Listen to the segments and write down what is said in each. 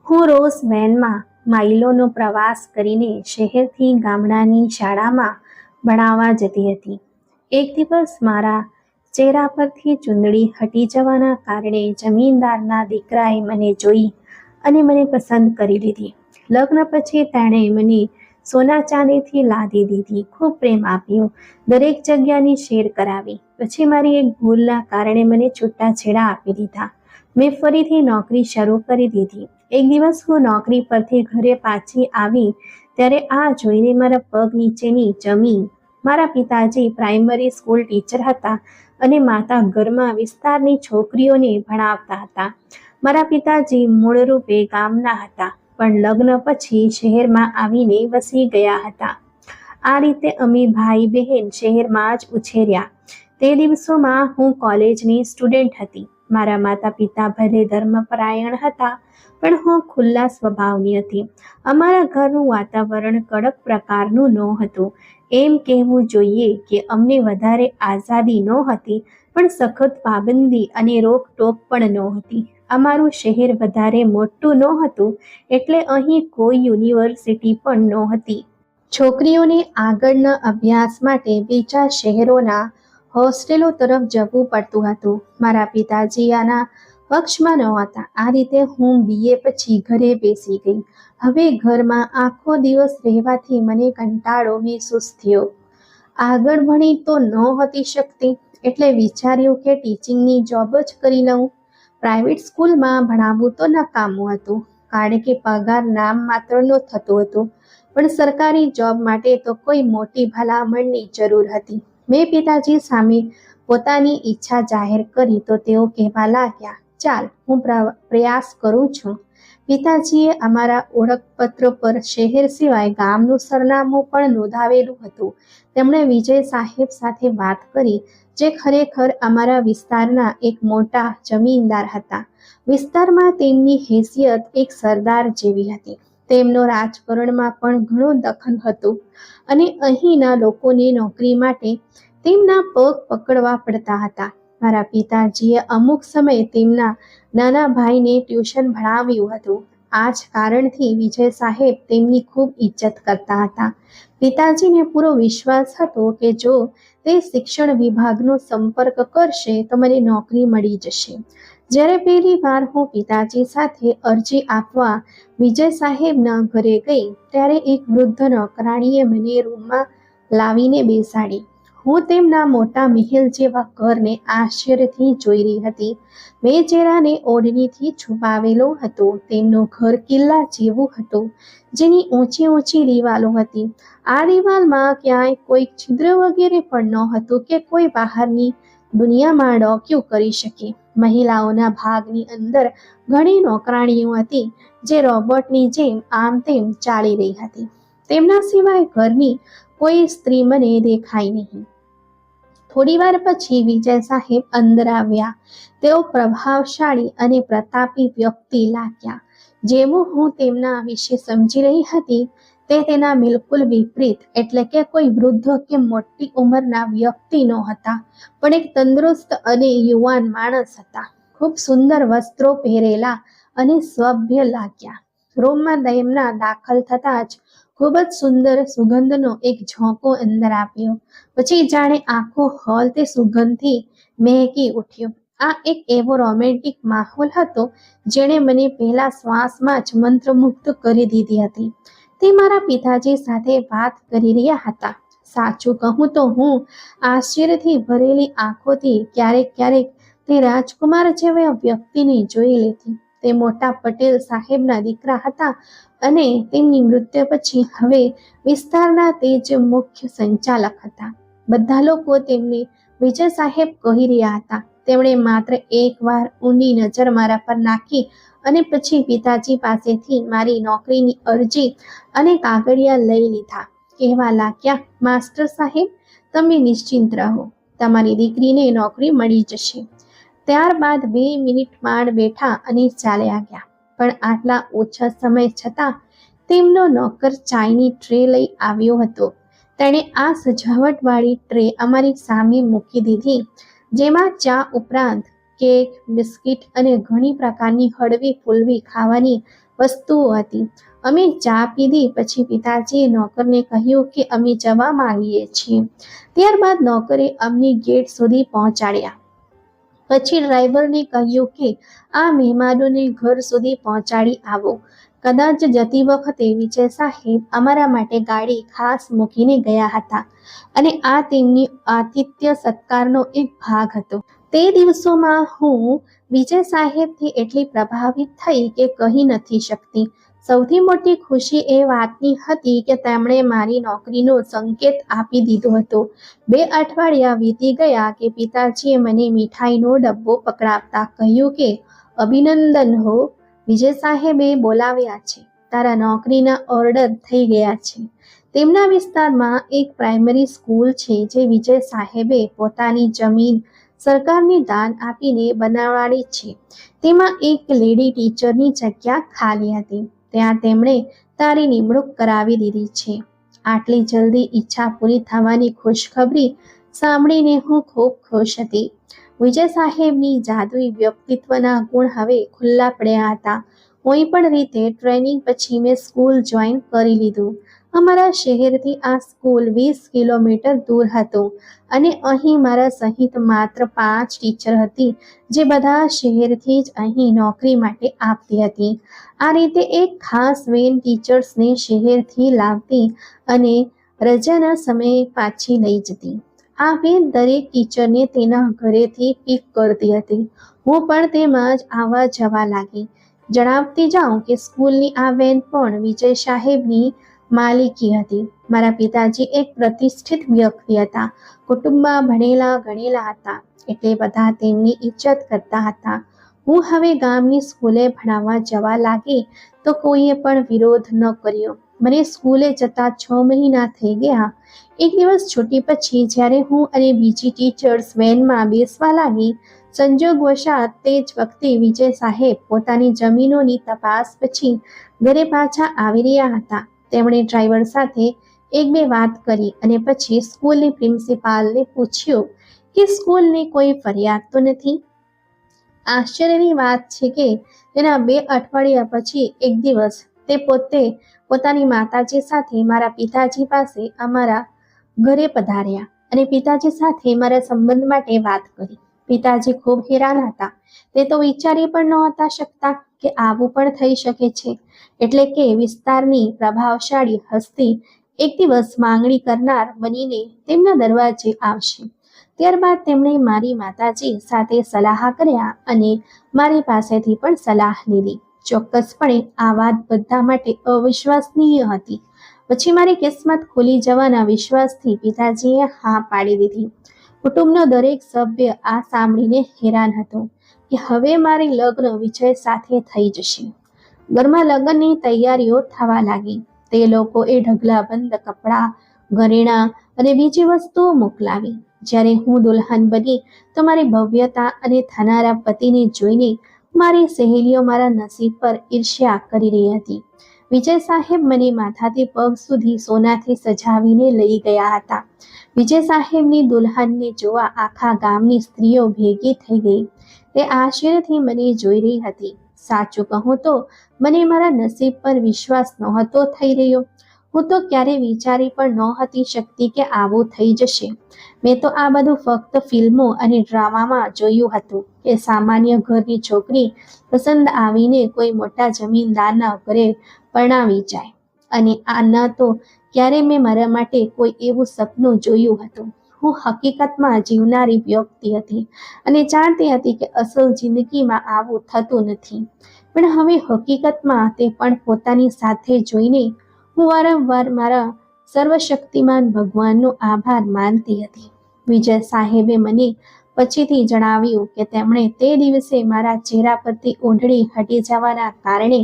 હું રોજ વેનમાં માઇલોનો પ્રવાસ કરીને શહેરથી ગામડાની શાળામાં ભણાવવા જતી હતી. એક દિવસ મારા ચહેરા પરથી ચૂંદડી હટી જવાના કારણે જમીનદારના દીકરાએ મને જોઈ અને મને પસંદ કરી લીધી. લગ્ન પછી તેણે મને સોના ચાંદીથી લાદી દીધી, ખૂબ પ્રેમ આપ્યો, દરેક જગ્યાની શેર કરાવી. પછી મારી એક ભૂલના કારણે મને છૂટાછેડા આપી દીધા. મેં ફરીથી નોકરી શરૂ કરી દીધી. એક દિવસ હું નોકરી પરથી ઘરે પાછી આવી ત્યારે આ જોઈને મારા પગ નીચેની જમીન. મારા પિતાજી પ્રાઇમરી સ્કૂલ ટીચર હતા અને માતા ઘરમાં વિસ્તારની છોકરીઓને ભણાવતા હતા. મારા પિતાજી મૂળરૂપે ગામના હતા, પણ લગ્ન પછી શહેરમાં આવીને વસી ગયા હતા. આ રીતે અમે ભાઈ બહેન શહેરમાં જ ઉછેર્યા. તે દિવસોમાં હું કોલેજની સ્ટુડન્ટ હતી. મારા માતા પિતા ભલે ધર્મપરાયણ હતા, પણ હું ખુલ્લા સ્વભાવની હતી. અમારા ઘરનું વાતાવરણ કડક પ્રકારનું નહોતું. એમ કહેવું જોઈએ કે અમને વધારે આઝાદી નહોતી, પણ સખત પાબંદી અને રોકટોક પણ નહોતી. અમારું શહેર વધારે મોટું નહોતું, એટલે અહીં કોઈ યુનિવર્સિટી પણ નહોતી. છોકરીઓને આગળના અભ્યાસ માટે બીજા શહેરોના હોસ્ટેલો તરફ જવું પડતું હતું. મારા પિતાજી આના પક્ષમાં નહોતા. આ રીતે હું BA પછી ઘરે બેસી ગઈ. હવે ઘરમાં આખો દિવસ રહેવાથી મને કંટાળો મહેસૂસ થયો. આગળ ભણી તો નહોતી શકતી, એટલે વિચાર્યું કે ટીચિંગની જોબ જ કરી લઉં. પ્રાઇવેટ સ્કૂલમાં ભણાવવું તો નકામું હતું, કારણ કે પગાર નામ માત્રનો થતો હતો, પણ સરકારી જોબ માટે તો કોઈ મોટી ભલામણની જરૂર હતી. મેં પિતાજી સામે પોતાની ઈચ્છા જાહેર કરી તો તેઓ કહેવા લાગ્યા, ચાલ, હું પ્રયાસ કરું છું. પિતાજીએ અમારા ઓળખપત્ર પર શહેર સિવાય ગામનું સરનામું પણ નોંધાવેલું હતું. તેમણે વિજય સાહેબ સાથે વાત કરી, જે ખરેખર અમારા વિસ્તારના એક મોટા જમીનદાર હતા. વિસ્તારમાં તેમની હેસિયત એક સરદાર જેવી હતી. તેમનો રાજકારણમાં પણ ઘણો દખલ હતું અને અહીંના લોકોને નોકરી માટે તેમના પગ પકડવા પડતા હતા. મારા પિતાજીએ અમુક સમયે તેમના નાના ભાઈને ટ્યુશન ભણાવ્યું હતું. આ જ કારણથી વિજય સાહેબ તેમની ખૂબ ઇજ્જત કરતા હતા. પિતાજીને પૂરો વિશ્વાસ હતો કે જો તે શિક્ષણ વિભાગનો સંપર્ક કરશે તો મને નોકરી મળી જશે. જ્યારે પહેલી વાર હું પિતાજી સાથે અરજી આપવા વિજય સાહેબના ઘરે ગઈ, ત્યારે એક વૃદ્ધ નોકરાણીએ મને રૂમમાં લાવીને બેસાડી. હું તેમના મોટા મહેલ જેવા ઘરને આશ્ચર્યથી જોઈ રહી હતી. મેં ચહેરાને ઓઢણીથી છુપાવેલો હતો. તેમનું ઘર કિલ્લા જેવું હતું, જેની ઊંચી ઊંચી દિવાલો હતી. આ દિવાલમાં ક્યાંય કોઈ છિદ્ર વગેરે પણ નહોતું કે કોઈ બહારની દુનિયામાં ડોકિયું કરી શકે. મહિલાઓના ભાગની અંદર ઘણી નોકરાણીઓ હતી, જે રોબોટની જેમ આમ તેમ ચાલી રહી હતી. તેમના સિવાય ઘરની કોઈ સ્ત્રી મને દેખાઈ નહીં. થોડીવાર પછી વિજય સાહેબ અંદર આવ્યા. તેઓ પ્રભાવશાળી અને પ્રતાપી વ્યક્તિ લાગ્યા. જેવું હું તેમના વિશે સમજી રહી હતી, તે તેના બિલકુલ વિપરીત, એટલે કે કોઈ વૃદ્ધ કે મોટી ઉંમરના વ્યક્તિ નહોતા, પણ એક તંદુરસ્ત અને યુવાન માણસ હતા. ખૂબ સુંદર વસ્ત્રો પહેરેલા અને સભ્ય લાગ્યા. રૂમમાં તેમના દાખલ થતાં જ ખૂબ જ સુંદર સુગંધનો એક ઝોંકો અંદર આવ્યો. પછી જાણે આખો હોલ તે સુગંધથી મહેકી ઉઠ્યો. આ એક એવો રોમેન્ટિક માહોલ હતો, જેણે મને પહેલા શ્વાસમાં જ મંત્રમુગ્ધ કરી દીધી હતી. તે મારા પિતાજી સાથે વાત કરી રહ્યા હતા. સાચું કહું તો હું આશ્ચર્યથી ભરેલી આંખોથી ક્યારેક ક્યારેક તે રાજકુમાર જેવા વ્યક્તિને જોઈ લેતી. તે મોટા પટેલ સાહેબના દીકરા હતા અને તેમની મૃત્યુ પછી હવે વિસ્તારના તે જ મુખ્ય સંચાલક હતા. બધા લોકો તેમને વિજય સાહેબ કહી રહ્યા હતા. તેમણે માત્ર એકવાર ઊંડી નજર મારા પર નાખી અને પછી પિતાજી પાસેથી મારી નોકરીની અરજી અને કાગળિયા લઈ લીધા. કહેવા લાગ્યા, માસ્ટર સાહેબ, તમે નિશ્ચિંત રહો, તમારી દીકરીને નોકરી મળી જશે. ત્યારબાદ 2 મિનિટ માંડ બેઠા અને ચાલ્યા ગયા. પણ આટલા ઓછા સમય છતાં તેમનો નોકર ચાયની ટ્રે લઈ આવ્યો હતો. તેણે આ સજાવટવાળી ટ્રે અમારી સામે મૂકી દીધી, જેમાં ચા ઉપરાંત કેક, બિસ્કિટ અને ઘણી પ્રકારની હળવી ફૂલવી ખાવાની વસ્તુઓ હતી. અમે ચા પીધી પછી પિતાજીએ નોકરને કહ્યું કે અમે જવા માંગીએ છીએ. ત્યારબાદ નોકરે અમને ગેટ સુધી પહોંચાડ્યા. પછી ડ્રાઈવરને કહ્યું કે આ મહેમાનોને ઘર સુધી પહોંચાડી આવો. કદાચ જતી વખતે વિજય સાહેબ અમારા માટે ગાડી ખાસ મૂકીને ગયા હતા અને આ તેમની આતિથ્ય સત્કારનો એક ભાગ હતો. તે દિવસોમાં હું વિજય સાહેબથી એટલી પ્રભાવિત થઈ કે કહી નથી શકતી. સૌથી મોટી ખુશી એ વાતની હતી કે તેમણે મારી નોકરીનો સંકેત આપી દીધો હતો. 2 અઠવાડિયા વીતી ગયા કે પિતાજીએ મને મીઠાઈનો ડબ્બો પકડાવતા કહ્યું કે અભિનંદન હો, વિજય સાહેબે બોલાવ્યા છે. તારા નોકરીના ઓર્ડર થઈ ગયા છે. તેમના વિસ્તારમાં એક પ્રાઇમરી સ્કૂલ છે જે વિજય સાહેબે પોતાની જમીન સરકારને દાન આપીને બનાવવાની છે. તેમાં એક લેડી ટીચરની જગ્યા ખાલી હતી. ત્યાં તેમણે તારી નિમણૂક કરાવી દીધી છે. આટલી જલ્દી ઈચ્છા પૂરી થવાની ખુશખબરી સાંભળીને હું ખૂબ ખુશ હતી. વિજય સાહેબની જાદુઈ વ્યક્તિત્વના ગુણ હવે ખુલ્લા પડ્યા હતા. કોઈ પણ રીતે ટ્રેનિંગ પછી મેં સ્કૂલ જોઈન કરી લીધું. અમારા શહેરથી આ સ્કૂલ 20 કિલોમીટર દૂર હતું અને અહીં મારા સહિત માત્ર 5 ટીચર હતી જે બધા શહેરથી જ અહીં નોકરી માટે આપતી હતી. આ રીતે એક ખાસ વેન ટીચર્સને શહેરથી લાવતી અને રજાના સમયે પાછી લઈ જતી. આ વેન દરેક ટીચરને તેના ઘરેથી પિક કરતી હતી. હું પણ તેમાં જ આવવા જવા લાગી. જણાવતી જાઉં કે સ્કૂલની આ વેન પણ વિજય સાહેબની માલિકી હતી. મારા પિતાજી એક પ્રતિષ્ઠિત વ્યક્તિ હતા. કુટુંબમાં ભણેલા ગણેલા હતા એટલે બધા તેમની ઇજ્જત કરતા હતા. હું હવે ગામની સ્કૂલે ભણાવવા જવા લાગી તો કોઈએ પણ વિરોધ ન કર્યો. મને સ્કૂલે જતા 6 મહિના થઈ ગયા. એક દિવસ છૂટી પછી જ્યારે હું અને બીજી ટીચર્સ વેનમાં બેસવા લાગી, સંજોગવશાત તે જ વખતે વિજય સાહેબ પોતાની જમીનોની તપાસ પછી ઘરે પાછા આવી રહ્યા હતા. તેમણે ડ્રાઈવર સાથે 1-2 વાત કરી અને પછી સ્કૂલની પ્રિન્સિપાલને પૂછ્યું કે સ્કૂલને કોઈ ફરિયાદ તો નથી. આશ્ચર્યની વાત છે કે તેના 2 અઠવાડિયા પછી એક દિવસ તે પોતે પોતાની માતાજી સાથે મારા પિતાજી પાસે અમારા ઘરે પધાર્યા અને પિતાજી સાથે મારા સંબંધ માટે વાત કરી. પિતાજી ખૂબ હેરાન હતા. તે તો વિચારી પણ નહોતા શકતા કે આવું પણ થઈ શકે છે. એટલે કે વિસ્તારની પ્રભાવશાળી હસ્તી એક દિવસ માંગણી કરનાર બનીને તેમના દરવાજે આવશે. ત્યારબાદ તેમણે મારી માતાજી સાથે સલાહ કર્યા અને મારી પાસેથી પણ સલાહ લીધી. ચોક્કસપણે આ વાત બધા માટે અવિશ્વસનીય હતી. પછી મારી કિસ્મત ખુલી જવાના વિશ્વાસથી પિતાજીએ હા પાડી દીધી. કુટુંબનો દરેક સભ્ય આ સાંભળીને હેરાન હતો કે હવે મારી લગ્ન વિજય સાથે થઈ જશે. ઘરમાં લગ્નની તૈયારીઓ થવા લાગી. તે લોકોએ ઢગલાબંધ કપડાં, ઘરેણાં અને બીજી વસ્તુઓ મોકલાવી. જ્યારે હું દુલ્હન બની તો મારી ભવ્યતા અને થનારા પતિને જોઈને મારી સહેલીઓ મારા નસીબ પર ઈર્ષ્યા કરી રહી હતી. વિજય સાહેબ મને માથાથી પગ સુધી સોનાથી સજાવીને લઈ ગયા હતા. વિજય સાહેબની દુલ્હનને જોવા આખા ગામની સ્ત્રીઓ ભેગી થઈ ગઈ. તે આશ્ચર્યથી મને જોઈ રહી હતી. સાચું કહું તો મને મારા નસીબ પર વિશ્વાસ નહોતો થઈ રહ્યો. હું તો ક્યારેય વિચારી પણ નહોતી શકતી કે આવું થઈ જશે. મેં તો આ બધું ફક્ત ફિલ્મો અને ડ્રામામાં જોયું હતું કે સામાન્ય ઘરની છોકરી પસંદ આવીને કોઈ મોટા જમીનદારના ઘરે પરણાવી જાય. અને આ ન તો ક્યારે મેં મારા માટે કોઈ એવું સપનું જોયું હતું. હું હકીકતમાં જીવનારી વ્યક્તિ હતી અને જાણતી હતી કે અસલ જિંદગીમાં આવું થતું નથી. પણ હવે હકીકતમાં તે પણ પોતાની સાથે જોઈને હું વારંવાર મારા સર્વશક્તિમાન ભગવાનનો આભાર માનતી હતી. વિજય સાહેબે મને પછીથી જણાવ્યું કે તેમણે તે દિવસે મારા ચહેરા પરથી ઓઢળી હટી જવાના કારણે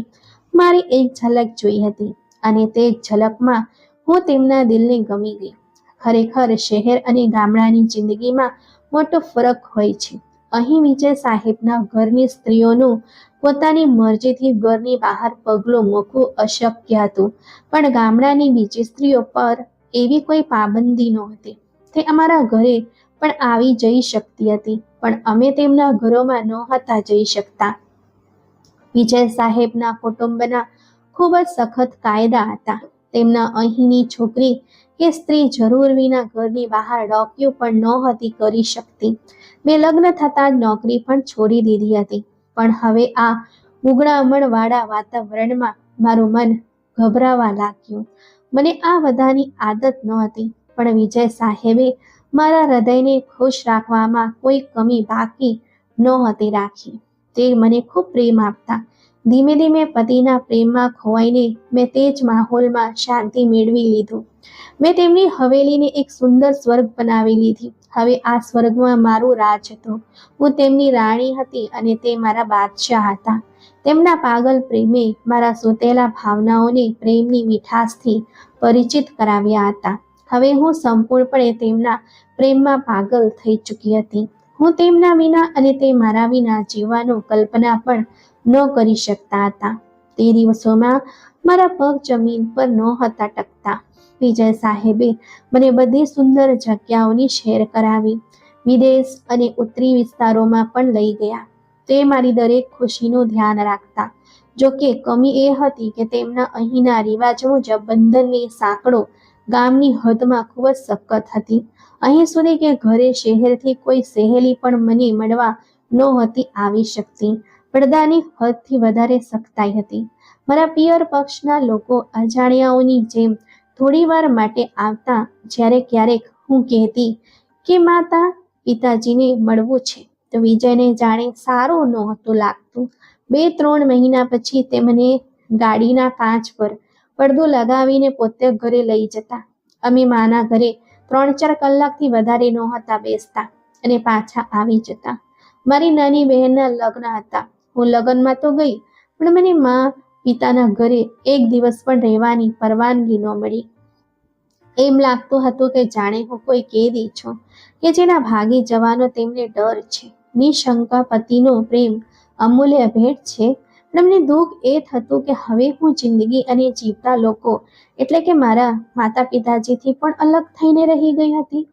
મારી એક ઝલક જોઈ હતી અને તે ઝલકમાં હું તેમના દિલને ગમી ગઈ. ખરેખર શહેર અને ગામડાની જિંદગીમાં મોટો ફરક હોય છે. અહીં વિજય સાહેબના ઘરની સ્ત્રીઓનું પોતાની મરજીથી ઘરની બહાર પગલું મૂકવું અશક્ય હતું, પણ ગામડાની બીજી સ્ત્રીઓ પર એવી કોઈ પાબંદી નહોતી. તે અમારા ઘરે પણ આવી જઈ શકતી હતી, પણ અમે તેમના ઘરોમાં નહોતા જઈ શકતા. વિજય સાહેબના કુટુંબના ખૂબ જ સખત કાયદા હતા. તેમના અહીંની છોકરી કે સ્ત્રી જરૂર વિના ઘરની બહાર ડોક્યું પણ નહોતી કરી શકતી. મેં લગ્ન થતાં જ નોકરી પણ છોડી દીધી હતી. પણ હવે આ ઉગડામણવાળા વાતાવરણમાં મારું મન ગભરાવા લાગ્યું. મને આ બધાની આદત નહોતી, પણ વિજય સાહેબે મારા હૃદયને ખુશ રાખવામાં કોઈ કમી બાકી નહોતી રાખી. તે મને ખૂબ પ્રેમ આપતા. ધીમે ધીમે પતિના પ્રેમમાં ખોવાઈને મેં તે જ માહોલમાં શાંતિ મેળવી લીધું. મેં તેમની હવેલીને એક સુંદર સ્વર્ગ બનાવી લીધી. હવે આ સ્વર્ગમાં મારું રાજ હતું. હું તેમની રાણી હતી અને તે મારા બાદશાહ હતા. તેમના પાગલ પ્રેમે મારા સૂતેલા ભાવનાઓને પ્રેમની મીઠાશથી પરિચિત કરાવ્યા હતા. હવે હું સંપૂર્ણપણે તેમના પ્રેમમાં પાગલ થઈ ચૂકી હતી. હું તેમના વિના અને તે મારા વિના જીવવાનું કલ્પના પણ ન કરી શકતા હતા. તે દિવસોમાં મારા પગ જમીન પર નહોતા ટકતા. વિજય સાહેબે મને બધી સુંદર જગ્યાઓની શેર કરાવી. વિદેશ અને ઉત્તરી વિસ્તારોમાં પણ લઈ ગયા. તે મારી દરેક ખુશીનું ધ્યાન રાખતા. જો કે કમી એ હતી કે તેમના અહીંના રિવાજ મુજબ બંધનની સાંકળો ગામની હદમાં ખૂબ જ સખત હતી. અહીં સુધી કે ઘરે શહેરથી કોઈ સહેલી પણ મને મળવા નહોતી આવી શકતી. પડદાની હદથી વધારે સખ્તાઈ હતી. મારા પિયર પક્ષના લોકો અજાણ્યાઓની જેમ થોડી વાર માટે આવતા. જ્યારે ક્યારેક હું કહેતી કે માતા પિતાજીને મળવું છે, તો વિજયને જાણે સારું નહોતું લાગતું. 2-3 મહિના પછી તે મને ગાડીના કાચ પર પડદો લગાવીને પોતે ઘરે લઈ જતા. અમે માના ઘરે 3-4 કલાકથી વધારે નહોતા બેસતા અને પાછા આવી જતા. મારી નાની બહેનના લગ્ન હતા. હું લગ્નમાં તો ગઈ, પણ મને મા પિતાના ઘરે એક દિવસ પણ રહેવાની પરવાનગી ન મળી. એમ લાગતું હતું કે જાણે હું કોઈ કેદી છું કે જેના ભાગી જવાનો તેમને ડર છે. નિશંકા પતિનો પ્રેમ અમૂલ્ય ભેટ છે. પણ મને દુઃખ એ થતું કે હવે હું જિંદગી અને જીવતા લોકો એટલે કે મારા માતા પિતાજીથી પણ અલગ થઈને રહી ગઈ હતી.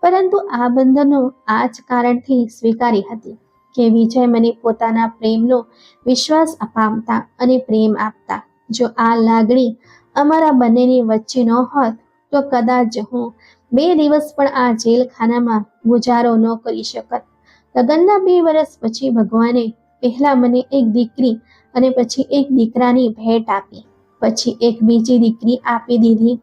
પરંતુ આ બંધનો આ જ કારણથી સ્વીકારી હતી કે વિજય મને પોતાના પ્રેમનો વિશ્વાસ અપાવતા અને પ્રેમ આપતા. જો આ લાગણી અમારા બંનેની વચ્ચે ન હોત તો કદાચ હું 2 દિવસ પણ આ જેલખાનામાં ગુજારો ન કરી શકત. લગ્નના 2 વર્ષ પછી ભગવાને પહેલા મને એક દીકરી અને પછી એક દીકરાની ભેટ આપી. પછી એક બીજી દીકરી આપી દીધી.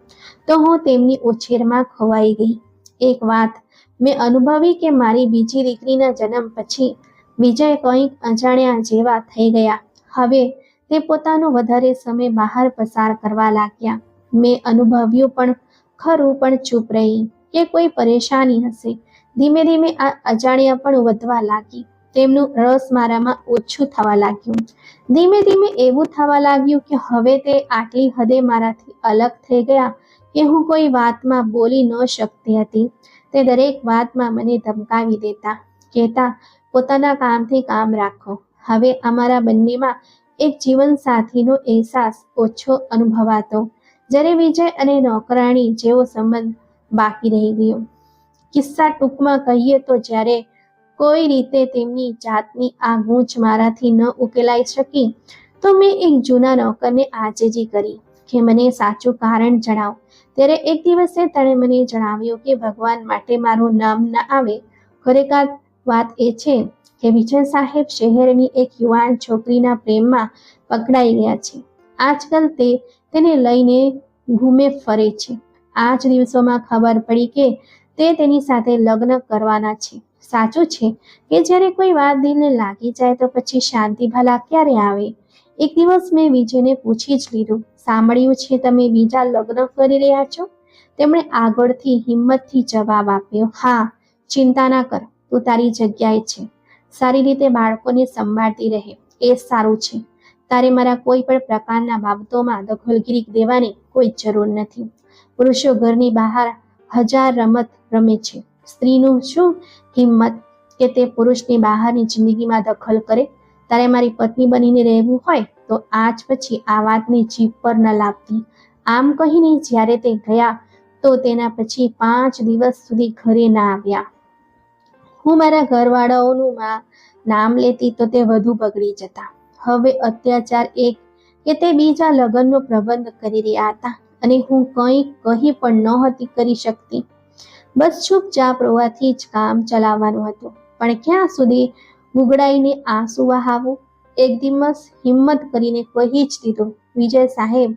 તો હું તેમની ઉછેરમાં ખોવાઈ ગઈ. એક વાત મેં અનુભવી કે મારી બીજી દીકરીના જન્મ પછી વિજય કંઈક અજાણ્યા જેવા થઈ ગયા. હવે તે પોતાનો વધારે સમય બહાર પસાર કરવા લાગ્યા. મેં અનુભવ્યું પણ ખરું, પણ ચૂપ રહી કે કોઈ પરેશાની હશે. ધીમે ધીમે આ અજાણ્યા પણ વધવા લાગી. તેમનું રસ મારામાં ઓછું થવા લાગ્યું. ધીમે ધીમે એવું થવા લાગ્યું કે હવે તે આટલી હદે મારાથી અલગ થઈ ગયા કે હું કોઈ વાતમાં બોલી ન શકતી હતી. તે દરેક વાતમાં મને ધમકાવી દેતા, કહેતા પોતાના કામથી કામ રાખો. હવે અમારા બંનેમાં એક જીવનસાથીનો અહેસાસ ઓછો અનુભવાતો. જ્યારે વિજય અને નોકરાણી જેવો સંબંધ બાકી રહી ગયો. કિસ્સા ટૂંકમાં કહીએ તો જ્યારે કોઈ રીતે તેમની જાતની આ ગૂંચ મારાથી ન ઉકેલાઈ શકી, તો મેં એક જૂના નોકરને આજીજી કરી કે મને સાચું કારણ જણાવ. ત્યારે એક દિવસે તેણે મને જણાવ્યું કે ભગવાન માટે મારું નામ ન આવે. ખરેખર વાત એ છે કે વિજય સાહેબ શહેરની એક યુવાન છોકરીના પ્રેમમાં પકડાઈ ગયા છે. આજકાલ તે તેને લઈને ઘૂમે ફરે છે. આ જ દિવસોમાં ખબર પડી કે તે તેની સાથે લગ્ન કરવાના છે. સાચું છે કે જ્યારે કોઈ વાત દિલને લાગી જાય તો પછી શાંતિ ભલા ક્યારે આવે. એક દિવસ મેં વિજયને પૂછી જ લીધું, સાંભળ્યું છે તમે બીજા લગ્ન કરી રહ્યા છો? તેમણે આગળથી હિંમતથી જવાબ આપ્યો, હા, ચિંતા ના કર, તું તારી જગ્યાએ છે. સારી રીતે બાળકોને સંભાળતી રહે એ સારું છે. તારે મારા કોઈ પણ પ્રકારના બાબતોમાં દખલગીરી દેવાની કોઈ જરૂર નથી. પુરુષો ઘરની બહાર 1000 રમત રમે છે. સ્ત્રીનું શું હિંમત કે તે પુરુષની બહારની જિંદગીમાં દખલ કરે. તારે મારી પત્ની બનીને રહેવું હોય તો આજ પછી આ વાતની જીભ પર ન લાવતી. આમ કહીને જ્યારે તે ગયા તો તેના પછી 5 દિવસ સુધી ઘરે ના આવ્યા. હું મારા ઘરવાળાઓનું નામ લેતી તો તે વધુ બગડી જતા. હવે અત્યાચાર એક કે તે બીજા લગ્નનો પ્રબંધ કરી રહ્યા હતા અને હું કંઈ કહી પણ નહોતી કરી શકતી. બસ ચૂપચાપ રોવાથી જ કામ ચલાવવાનું હતું. પણ ક્યાં સુધી ગુગડાઈને આંસુ વહાવું? એક દિવસ હિંમત કરીને કહી જ દીધું, વિજય સાહેબ,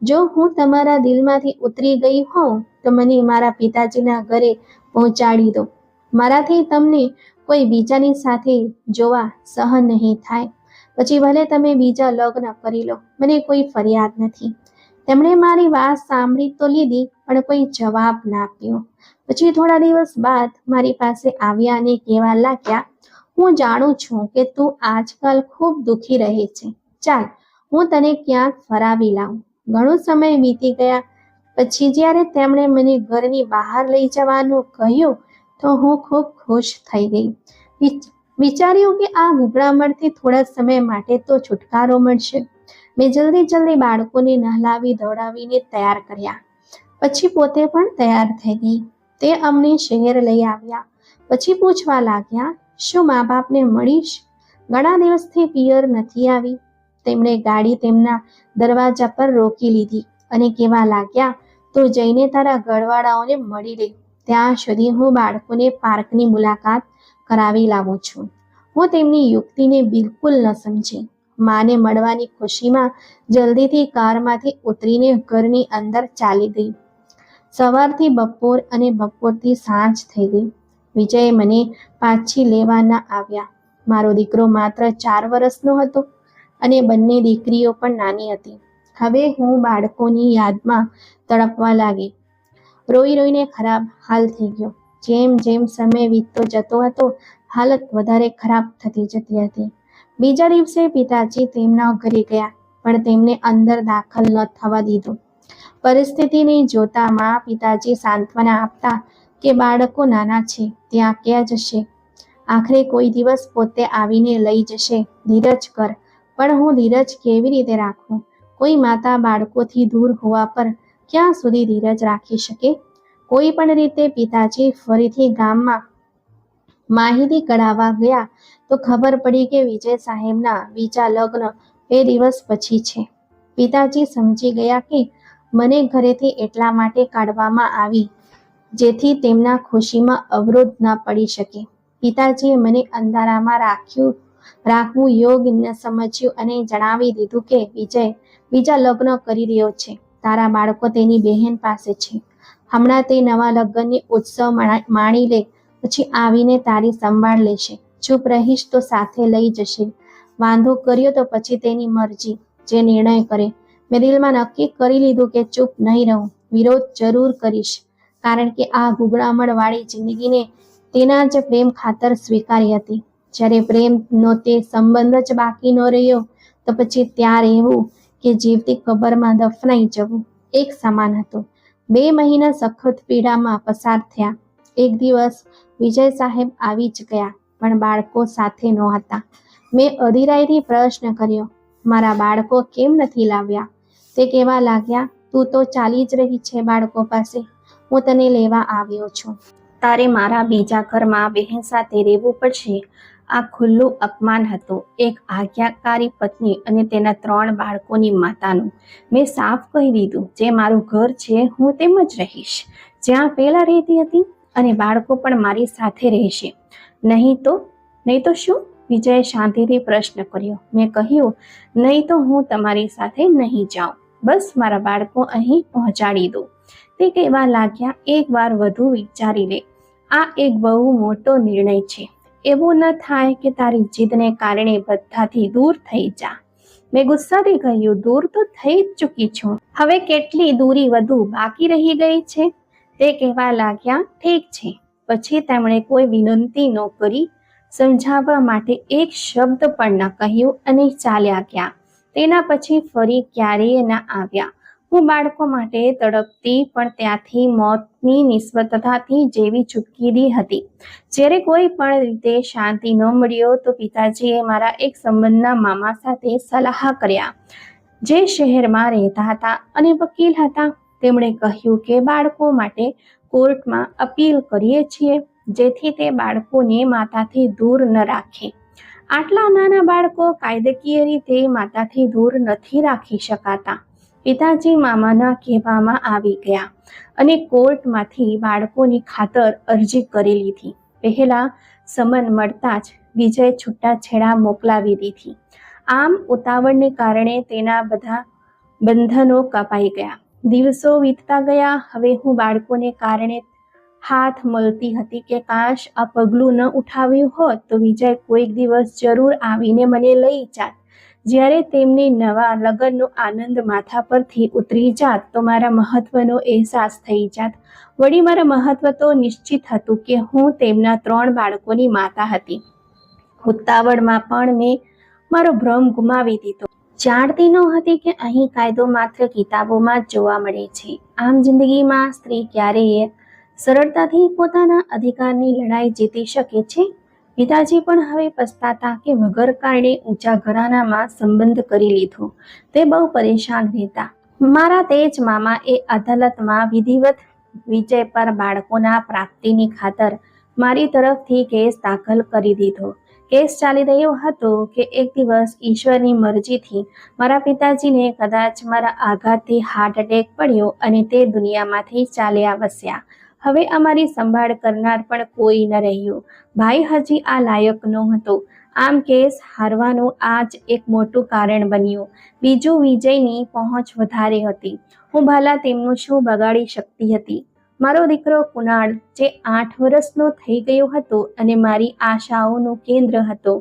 જો હું તમારા દિલમાંથી ઉતરી ગઈ હોઉં તો મને મારા પિતાજીના ઘરે પહોંચાડી દો. મારાથી તમને કોઈ બીજાની સાથે જોવા સહન નહીં થાય. પછી ભલે તમે બીજા લગ્ન કરી લો, મને કોઈ ફરિયાદ નથી. તેમણે મારી વાત સાંભળી તો લીધી, પણ કોઈ જવાબ ના આપ્યો. પછી થોડા દિવસ બાદ મારી પાસે આવ્યા અને કહેવા લાગ્યા, હું જાણું છું કે તું આજકાલ ખૂબ દુઃખી રહે છે. ચાલ, હું તને ક્યાંક ફરાવી લાવું. ઘણો સમય વીતી ગયા પછી જ્યારે તેમણે મને ઘરની બહાર લઈ જવાનું કહ્યું તો હું ખૂબ ખુશ થઈ ગઈ. વિચાર્યું કે આ ગુગળામણથી થોડા સમય માટે તો છુટકારો મળશે. મેં જલ્દી બાળકોને નહલાવી દોડાવીને તૈયાર કર્યા. પછી પોતે પણ તૈયાર થઈ ગઈ. તે અમને શહેર લઈ આવ્યા. પછી પૂછવા લાગ્યા, શું મા બાપને મળીશ? ઘણા દિવસથી પિયર નથી આવી. તેમણે ગાડી તેમના દરવાજા પર રોકી લીધી અને કહેવા લાગ્યા, તો જઈને તારા ઘરવાળાઓને મળી લે. ત્યાં સુધી હું બાળકોને પાર્કની મુલાકાત કરાવી લાવું છું. હું તેમની યુક્તિને બિલકુલ ન સમજી. માને મળવાની ખુશીમાં જલ્દીથી કારમાંથી ઉતરીને ઘરની અંદર ચાલી ગઈ. સવારથી બપોર અને બપોરથી સાંજ થઈ ગઈ. વિજય મને પાછી લેવા ન આવ્યા. મારો દીકરો માત્ર 4 વર્ષનો હતો અને બંને દીકરીઓ પણ નાની હતી. હવે હું બાળકોની યાદમાં તડપવા લાગી. રોઈને ખરાબ હાલ થઈ ગયો. જેમ સમય વીતતો જતો હતો, હાલત વધારે ખરાબ થતી જતી હતી. બીજા દિવસે પિતાજી તેમના ઘરે ગયા, પણ તેમને અંદર દાખલ ન થવા દીધું. પરિસ્થિતિને જોતા પિતાજી સાંત્વના આપતા કે બાળકો નાના છે, ત્યાં ક્યાં જશે? આખરે કોઈ દિવસ પોતે આવીને લઈ જશે. ધીરજ કર. પણ હું ધીરજ કેવી રીતે રાખું? કોઈ માતા બાળકોથી દૂર હોવા પર ક્યાં સુધી ધીરજ રાખી શકે? કોઈ પણ રીતે પિતાજી ફરીથી ગામમાં માહિતી કઢાવવા ગયા તો ખબર પડી કે વિજય સાહેબના બીજા લગ્ન 2 દિવસ પછી છે. પિતાજી સમજી ગયા કે મને ઘરેથી એટલા માટે કાઢવામાં આવી જેથી તેમના ખુશીમાં અવરોધ ન પડી શકે. પિતાજીએ મને અંધારામાં રાખવું યોગ્ય ન સમજ્યું અને જણાવી દીધું કે વિજય બીજા લગ્ન કરી રહ્યો છે. તારા બાળકો તેની બહેન પાસે છે. હમણાં તે નવા લગ્નની ઉત્સવ માણી લે, પછી આવીને તારી સંભાળ લેશે. ચૂપ રહીશ તો સાથે લઈ જશે. વાંધો કર્યો તો પછી તેની મરજી, જે નિર્ણય કરે. મેં દિલમાં નક્કી કરી લીધું કે ચૂપ નહીં રહું. વિરોધ જરૂર કરીશ, કારણ કે આ ગુગળામણ વાળી જિંદગીને તેના જ પ્રેમ ખાતર સ્વીકારી હતી. જ્યારે પ્રેમનો તે સંબંધ જ બાકી ન રહ્યો તો પછી ત્યાં રહેવું કે જીવતી કબરમાં દફનાઈ જવું એક સમાન હતું. 2 મહિના સખત પીડામાં પસાર થયા. એક દિવસ વિજય સાહેબ આવી જ ગયા, પણ બાળકો સાથે નહોતા. મેં અધીરાઈથી પ્રશ્ન કર્યો, મારા બાળકો કેમ નથી લાવ્યા? તે કહેવા લાગ્યા, તું તો ચાલી જ રહી છે બાળકો પાસે. હું તને લેવા આવ્યો છું. તારે મારા બીજા ઘરમાં બહેન સાથે રહેવું પડશે. આ ખુલ્લું અપમાન હતું એક આજ્ઞાકારી પત્ની અને તેના 3 બાળકોની માતાનું. મેં સાફ કહી દીધું, જે મારું ઘર છે હું તેમ જ રહીશ, જ્યાં પહેલા રહેતી હતી, અને બાળકો પણ મારી સાથે રહેશે. નહીં તો શું? વિજયે શાંતિથી પ્રશ્ન કર્યો. મેં કહ્યું, નહીં તો હું તમારી સાથે નહીં જાઉં. બસ મારા બાળકો અહીં પહોંચાડી દો. તે કહેવા લાગ્યા, એક વાર વધુ વિચારી લે. આ એક બહુ મોટો નિર્ણય છે. એવું ન થાય કે તારી જીદને કારણે બધાથી દૂર થઈ જા. મેં ગુસ્સાથી કહ્યું, દૂર તો થઈ જ ચૂકી છું. હવે કેટલી દૂરી વધુ બાકી રહી ગઈ છે? તે કહેવા લાગ્યા, ઠીક છે. પછી તેમણે કોઈ વિનંતી ન કરી, સમજાવવા માટે એક શબ્દ પણ ન કહ્યું અને ચાલ્યા ગયા. તેના પછી ફરી ક્યારેય ન આવ્યા. હું બાળકો માટે તડપતી, પણ ત્યાંથી મોતની નિસ્બતતાથી જેવી ચૂકી હતી. જ્યારે કોઈ પણ રીતે શાંતિ ન મળ્યો તો પિતાજીએ મારા એક સંબંધના મામા સાથે સલાહ કર્યા, જે શહેરમાં રહેતા હતા અને વકીલ હતા. તેમણે કહ્યું કે બાળકો માટે કોર્ટમાં અપીલ કરીએ છીએ, જેથી તે બાળકોને માતાથી દૂર ન રાખે. આટલા નાના બાળકો કાયદાકીય રીતે માતાથી દૂર નથી રાખી શકાતા. પિતાજી મામાના કહેવામાં આવી ગયા અને કોર્ટમાંથી બાળકોની ખાતર અરજી કરી લીધી. પહેલા સમન મળતા જ વિજય છૂટાછેડા મોકલાવી દીધી. આમ ઉતાવળને કારણે તેના બધા બંધનો કપાઈ ગયા. દિવસો વીતતા ગયા. હવે હું બાળકોને કારણે હાથ મળતી હતી કે કાશ આ પગલું ન ઉઠાવ્યું હોત તો વિજય કોઈક દિવસ જરૂર આવીને મને લઈ જાત. જ્યારે તેમની નવા લગ્નનો આનંદ માથા પરથી ઉતરી જાત તો મારા મહત્વનો અહેસાસ થઈ જાત. વળી મારા મહત્વ તો નિશ્ચિત હતું કે હું તેમના 3 બાળકોની માતા હતી. ઉતાવળમાં પણ મેં મારો ભ્રમ ગુમાવી દીધો. જાણતી નહોતી કે અહીં કાયદો માત્ર કિતાબોમાં જ જોવા મળે છે. આમ જિંદગીમાં સ્ત્રી ક્યારેય સરળતાથી પોતાના અધિકારની લડાઈ જીતી શકે છે. પિતાજી પણ હવે પછતાતા કે વગર કારણે ઊંચા ઘરાનામાં સંબંધ કરી લીધો. તે બહુ પરેશાન રહેતા. મારા તેજ મામા એ અદાલતમાં વિધિવત વિજય પર બાળકોના પ્રાપ્તિની ખાતર મારી તરફથી કેસ દાખલ કરી દીધો. કેસ ચાલી રહ્યો હતો કે એક દિવસ ઈશ્વરની મરજીથી મારા પિતાજીને કદાચ મારા આઘાતથી હાર્ટ એટેક પડ્યો અને તે દુનિયામાંથી ચાલ્યા વસ્યા. હવે અમારી સંભાળ કરનાર પણ કોઈ ન રહ્યું. ભાઈ હજી આ લાયક નહોતો. આમ કેસ હારવાનું આ જ એક મોટું કારણ બન્યું. બીજું, વિજયની પહોંચ વધારે હતી. હું ભલા તેમનું શું બગાડી શકતી હતી? મારો દીકરો કુણાલ જે 8 વર્ષનો થઈ ગયો હતો અને મારી આશાઓનું કેન્દ્ર હતો,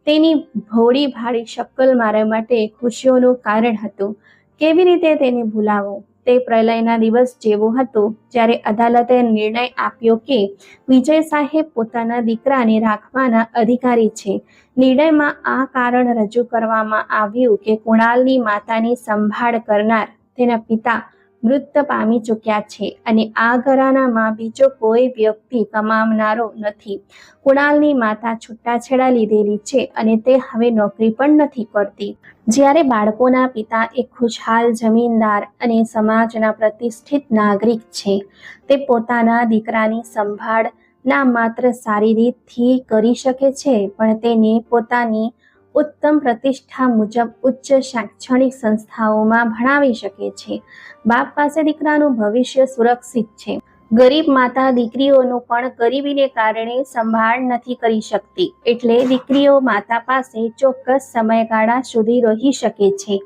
તેની ભોળી ભાળી શક્કલ મારા માટે ખુશીઓનું કારણ હતું. કેવી રીતે તેને ભૂલાવો? તે પ્રલયના દિવસ જેવો હતો જ્યારે અદાલતે નિર્ણય આપ્યો કે વિજય સાહેબ પોતાના દીકરાને રાખવાના અધિકારી છે. નિર્ણયમાં આ કારણ રજૂ કરવામાં આવ્યું કે કુણાલની માતાની સંભાળ કરનાર તેના પિતા મૃત્યુ પામી ચૂક્યા છે અને આ ઘરાનામાં બીજો કોઈ વ્યક્તિ કમાવનારો નથી. કુણાલની માતા છૂટાછેડા લીધેલી છે અને તે હવે નોકરી પણ નથી કરતી. જ્યારે બાળકોના પિતા એક ખુશહાલ જમીનદાર અને સમાજના પ્રતિષ્ઠિત નાગરિક છે, તે પોતાના દીકરાની સંભાળ ના માત્ર સારી રીતથી કરી શકે છે પણ તેને પોતાની ઉત્તમ પ્રતિષ્ઠા મુજબ ઉચ્ચ શૈક્ષણિક સંસ્થાઓમાં ભણાવી શકે છે. બાપ પાસે દીકરાનું ભવિષ્ય સુરક્ષિત છે. ગરીબ માતા દીકરીઓનું પણ ગરીબીને કારણે સંભાળ નથી કરી શકતી, એટલે દીકરીઓ માતા પાસે ચોક્કસ સમયગાળા સુધી રહી શકે છે.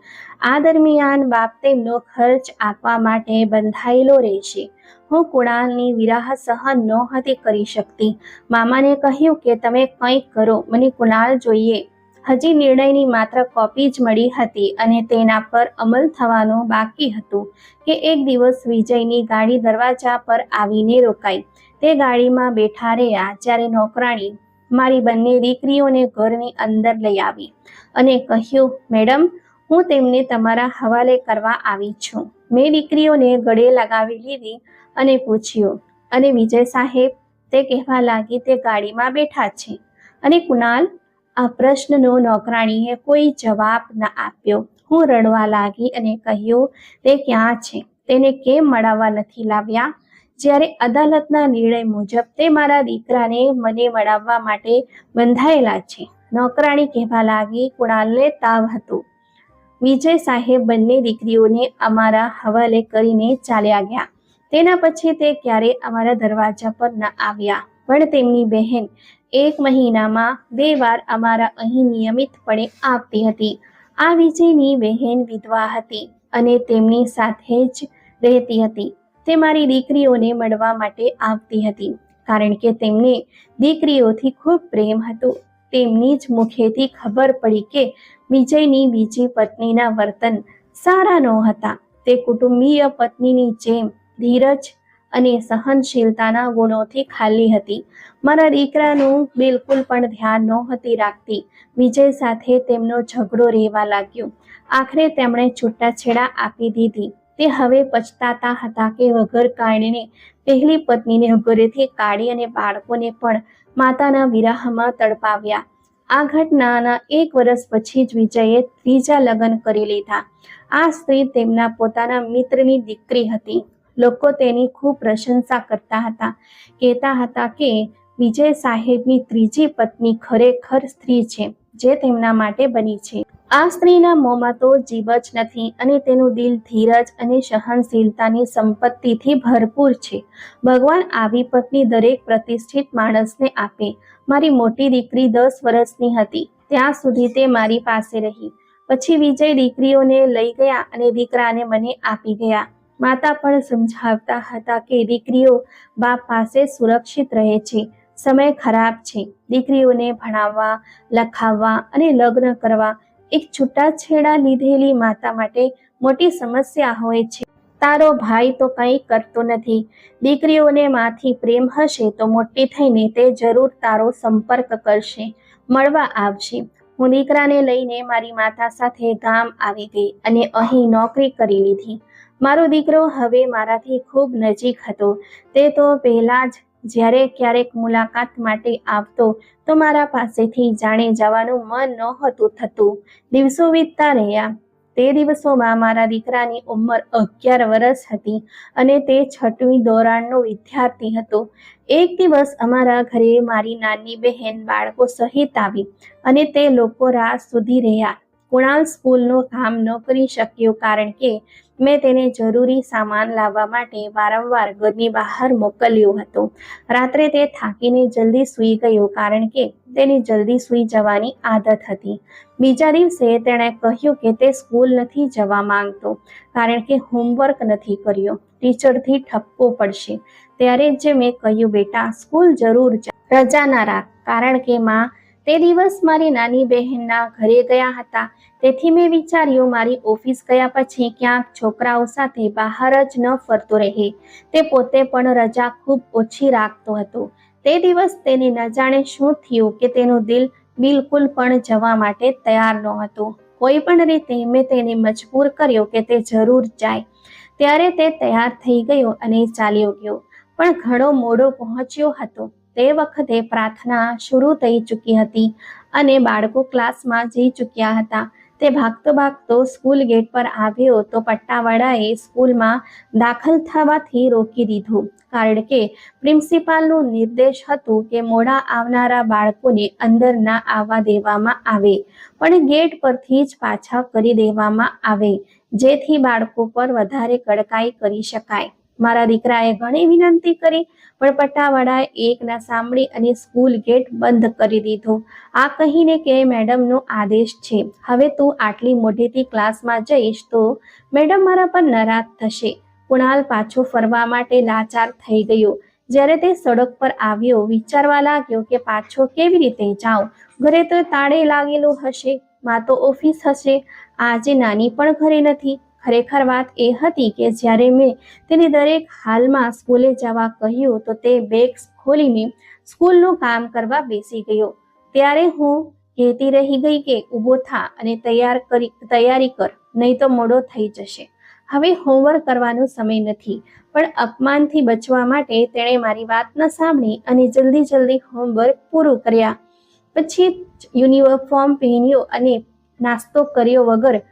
આ દરમિયાન બાપ તેમનો ખર્ચ આપવા માટે બંધાયેલો રહેશે. હું કુણાલની વિરહ સહન નહોતી કરી શકતી. મામાને કહ્યું કે તમે કંઈક કરો, મને કુણાલ જોઈએ. હજી નિર્ણયની માત્ર કોપી જ મળી હતી અને તેના પર અમલ થવાનું બાકી હતું કે એક દિવસ વિજયની ગાડી દરવાજા પર આવીને રોકાઈ. તે ગાડીમાં બેઠા રહ્યા જ્યારે નોકરાણી મારી બંને દીકરીઓને ઘરની અંદર લઈ આવી અને કહ્યું, મેડમ, હું તેમને તમારા હવાલે કરવા આવી છું. મેં દીકરીઓને ગળે લગાવી લીધી અને પૂછ્યું, અને વિજય સાહેબ? તે કહેવા લાગી, તે ગાડીમાં બેઠા છે. અને કુણાલ? આ પ્રશ્નનો નોકરાણીએ કોઈ જવાબ ન આપ્યો. હું રડવા લાગી અને કહ્યું, તે ક્યાં છે? તેને કેમ મળવા નથી લાવ્યા? જ્યારે અદાલતના નિર્ણય મુજબ તે મારા દીકરાને મને મળવા માટે બંધાયેલા છે. નોકરાણી કહેવા લાગી, કુણાલને તાવ હતો. વિજય સાહેબ બંને દીકરીઓને અમારા હવાલે કરીને ચાલ્યા ગયા. તેના પછી તે ક્યારે અમારા દરવાજા પર ન આવ્યા, પણ તેમની બહેન 1 મહિનામાં 2 વાર અમારા અહીં નિયમિતપણે આવતી હતી. આ વિજયની બહેન વિધવા હતી અને તેમની સાથે જ રહેતી હતી. તે મારી દીકરીઓને મળવા માટે આવતી હતી કારણ કે તેમને દીકરીઓથી ખૂબ પ્રેમ હતો. તેમની જ મુખેથી ખબર પડી કે વિજયની બીજી પત્નીના વર્તન સારા નહોતા. તે કુટુંબીય પત્નીની જેમ ધીરજ અને સહનશીલતાના ગુણોથી ખાલી હતી. મારા દીકરાનું બિલકુલ પણ ધ્યાન નહોતી રાખતી. વિજય સાથે તેમનો ઝઘડો રહેવા લાગ્યો. આખરે તેમણે છૂટાછેડા આપી દીધી. તે હવે પછતાતા હતા કે વગર કારણે પહેલી પત્નીને ઘરેથી કાઢી અને બાળકોને પણ માતાના વિરહમાં તડપાવ્યા. આ ઘટનાના 1 વર્ષ પછી જ વિજયે 3જા લગ્ન કરી લીધા. આ સ્ત્રી તેમના પોતાના મિત્રની દીકરી હતી. લોકો તેની ખૂબ પ્રશંસા કરતા હતા. કહેતા હતા કે વિજય સાહેબની ત્રીજી પત્ની ખરેખર સ્ત્રી છે જે તેમના માટે બની છે. આ સ્ત્રીના મોંમાં તો જીભ જ નથી અને તેનું દિલ ધીરજ અને સહનશીલતાની સંપત્તિથી ભરપૂર છે. ભગવાન આવી પત્ની દરેક પ્રતિષ્ઠિત માણસને આપે. મારી મોટી દીકરી 10 વર્ષની હતી ત્યાં સુધી તે મારી પાસે રહી. પછી વિજય દીકરીઓને લઈ ગયા અને દીકરાને મને આપી ગયા. માતા પણ સમજાવતા હતા કે દીકરીઓ બાપ પાસે સુરક્ષિત રહે છે. સમય ખરાબ છે. દીકરીઓને ભણાવવા, લખાવવા અને લગ્ન કરવા એક છૂટાછેડા લીધેલી માતા માટે મોટી સમસ્યા હોય છે. તારો ભાઈ તો કંઈ કરતો નથી. દીકરીઓને માથી પ્રેમ હશે તો મોટી થઈને તે જરૂર તારો સંપર્ક કરશે, મળવા આવશે. હું દીકરાને લઈને મારી માતા સાથે ગામ આવી ગઈ અને અહીં નોકરી કરી લીધી. મારો દીકરો હવે મારાથી ખૂબ નજીક હતો. તે તો પહેલા જ જ્યારે ક્યારેક મુલાકાત માટે આવતો તો મારા પાસેથી જાણે જવાનું મન નહોતું થતું. દિવસો વીતતા રહ્યા. તે દિવસોમાં મારા દીકરાની ઉંમર 11 વર્ષ હતી અને તે 6મી ધોરણનો વિદ્યાર્થી હતો. એક દિવસ અમારા ઘરે મારી નાની બહેન બાળકો સહિત આવી અને તે લોકો રાત સુધી રહ્યા. કુણાલ સ્કૂલનું કામ ન કરી શક્યો કારણ કે મેં તેને જરૂરી સામાન લાવવા માટે વારંવાર ઘરની બહાર મોકલ્યો હતો. રાત્રે તે થાકીને જલ્દી સૂઈ ગયો કારણ કે તેને જલ્દી સૂઈ જવાની આદત હતી. બીજા દિવસે તેણે કહ્યું કે તે સ્કૂલ નથી જવા માંગતો કારણ કે હોમવર્ક નથી કર્યો. ટીચરથી ઠપકો પડશે. ત્યારે જ મેં કહ્યું, બેટા સ્કૂલ જરૂર જા, રજા ના રાખ કારણ કે માં તે દિવસ મારી નાની બહેનના ઘરે ગયા હતા. તેથી મેં વિચાર્યું મારી ઓફિસ ગયા પછી ક્યાંક છોકરાઓ સાથે બહાર જ ન ફરતો રહે. તે પોતે પણ રજા ખૂબ ઓછી રાખતો હતો. તે દિવસ તેને ન જાણે શું થયું કે તેનું દિલ બિલકુલ પણ જવા માટે તૈયાર નહોતું. કોઈ પણ રીતે મેં તેને મજબૂર કર્યો કે તે જરૂર જાય. ત્યારે તે તૈયાર થઈ ગયો અને ચાલ્યો ગયો. પણ ઘણો મોડો પહોંચ્યો હતો. તે વખતે પ્રાર્થના શરૂ થઈ ચૂકી હતી અને બાળકો ક્લાસમાં જઈ ચૂક્યા હતા. તે ભાગતો ભાગતો સ્કૂલ ગેટ પર આવ્યો તો પટ્ટાવાળાએ સ્કૂલમાં દાખલ થવાથી રોકી દીધું કારણ કે પ્રિન્સિપાલનું નિર્દેશ હતું કે મોડા આવનારા બાળકોને અંદર ના આવવા દેવામાં આવે પણ ગેટ પરથી જ પાછા કરી દેવામાં આવે જેથી બાળકો પર વધારે કડકાઈ કરી શકાય. મારા દીકરાએ ઘણી વિનંતી કરી પણ પટ્ટાવાળાએ એક ના સાંભળી અને સ્કૂલ ગેટ બંધ કરી દીધો. આ કહીને કે મેડમનો આદેશ છે, હવે તું આટલી મોઢેથી ક્લાસમાં જઈશ તો મેડમ મારા પર નારાજ થશે. કુણાલ પાછો ફરવા માટે લાચાર થઈ ગયો. જ્યારે તે સડક પર આવ્યો વિચારવા લાગ્યો કે પાછો કેવી રીતે જાઉં. ઘરે તો તાળે લાગેલું હશે, માં તો ઓફિસ હશે, આજે નાની પણ ઘરે નથી. ખરેખર વાત એ હતી કે જ્યારે મેં તેને દરેક હાલમાં સ્કૂલે જવા કહ્યું તો તે બેગ ખોલીને સ્કૂલનું કામ કરવા બેસી ગયો. ત્યારે હું કહેતી રહી ગઈ કે ઊભો થા અને તૈયારી કર, નહીં તો મોડો થઈ જશે. હવે હોમવર્ક કરવાનો સમય નથી. પણ અપમાનથી બચવા માટે તેણે મારી વાત ન સાંભળી અને જલ્દી હોમવર્ક પૂરું કર્યા પછી યુનિફોર્મ પહેર્યો અને નાસ્તો કર્યો વગર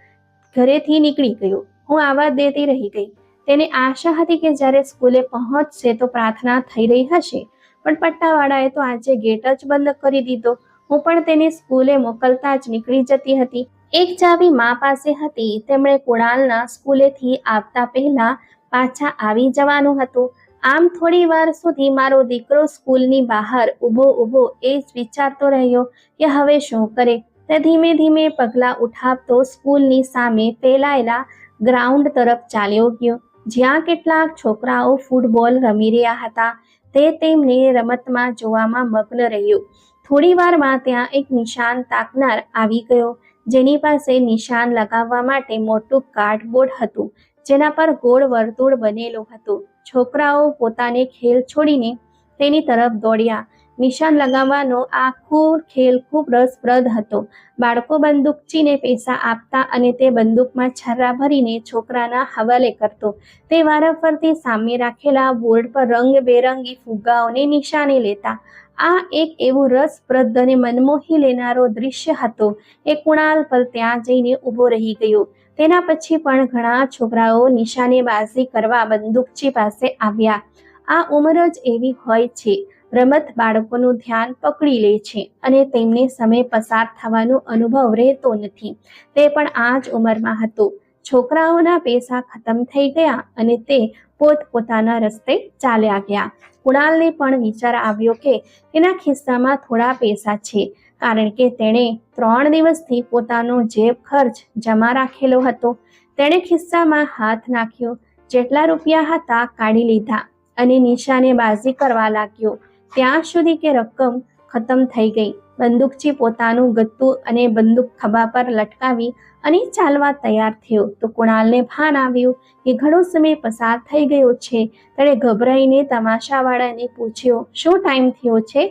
ઘરેથી નીકળી ગયો. હું આવાજ દેતી રહી ગઈ. તેને આશા હતી કે જ્યારે સ્કૂલે પહોંચશે તો પ્રાર્થના થઈ રહી હશે પણ પટ્ટાવાળાએ તો આજે ગેટ જ બંધ કરી દીધો. હું પણ તેને સ્કૂલે મોકલતા જ નીકળી જતી હતી. એક ચાવી મા પાસે હતી. તેમણે કુણાલના સ્કૂલેથી આવતા પહેલા પાછા આવી જવાનું હતું. આમ થોડી વાર સુધી મારો દીકરો સ્કૂલની બહાર ઊભો એ જ વિચારતો રહ્યો કે હવે શું કરે. તે ધીમે પગલાં ઉઠાવતો સ્કૂલની સામે ફેલાયેલા ગ્રાઉન્ડ તરફ ચાલ્યો ગયો જ્યાં કેટલાક છોકરાઓ ફૂટબોલ રમી રહ્યા હતા. તે તેમને રમતમાં જોવામાં મગ્ન રહ્યો. થોડી વારમાં ત્યાં એક નિશાન તાકનાર આવી ગયો જેની પાસે નિશાન લગાવવા માટે મોટું કાર્ડબોર્ડ હતું જેના પર ગોળ વર્તુળ બનેલું હતું. છોકરાઓ પોતાને ખેલ છોડીને તેની તરફ દોડ્યા. નિશાન લગાવવાનો આખો ખેલ ખૂબ રસપ્રદ હતો. બાળકો બંદૂકચીને પૈસા આપતા અને તે બંદૂકમાં છર્રા ભરીને છોકરાના હવાલે કરતો. તે વારાફરતી સામે રાખેલા બોર્ડ પર રંગબેરંગી ફુગ્ગાઓને નિશાને લેતા. આ એક એવું રસપ્રદ અને મનમોહી લેનારો દૃશ્ય હતો કે કુણાલ પર ત્યાં જઈને ઊભો રહી ગયો. તેના પછી પણ ઘણા છોકરાઓ નિશાનેબાજી કરવા બંદૂકચી પાસે આવ્યા. આ ઉંમર જ એવી હોય છે. રમત બાળકોનું ધ્યાન પકડી લે છે અને તેમને સમય પસાર થવાનો અનુભવ રહેતો નથી. તે પણ આ જ ઉંમરમાં હતો. છોકરાઓના પૈસા ખતમ થઈ ગયા અને તે પોતપોતાના રસ્તે ચાલ્યા ગયા. કુણાલને પણ વિચાર આવ્યો કે તેના ખિસ્સામાં થોડા પૈસા છે, કારણ કે તેણે 3 દિવસથી પોતાનો જેબ ખર્ચ જમા રાખેલો હતો. તેણે ખિસ્સામાં હાથ નાખ્યો, જેટલા રૂપિયા હતા કાઢી લીધા અને નિશાનેબાજી કરવા લાગ્યો ત્યાં સુધી કે રકમ ખતમ થઈ ગઈ. બંદૂકચી પોતાનું ગત્તું અને બંદૂક ખભા પર લટકાવી અને ચાલવા તૈયાર થયો તો કુણાલને ભાન આવ્યું કે ઘણો સમય પસાર થઈ ગયો છે. તેણે ગભરાઈને તમાશાવાળાને પૂછ્યું, શું ટાઈમ થયો છે?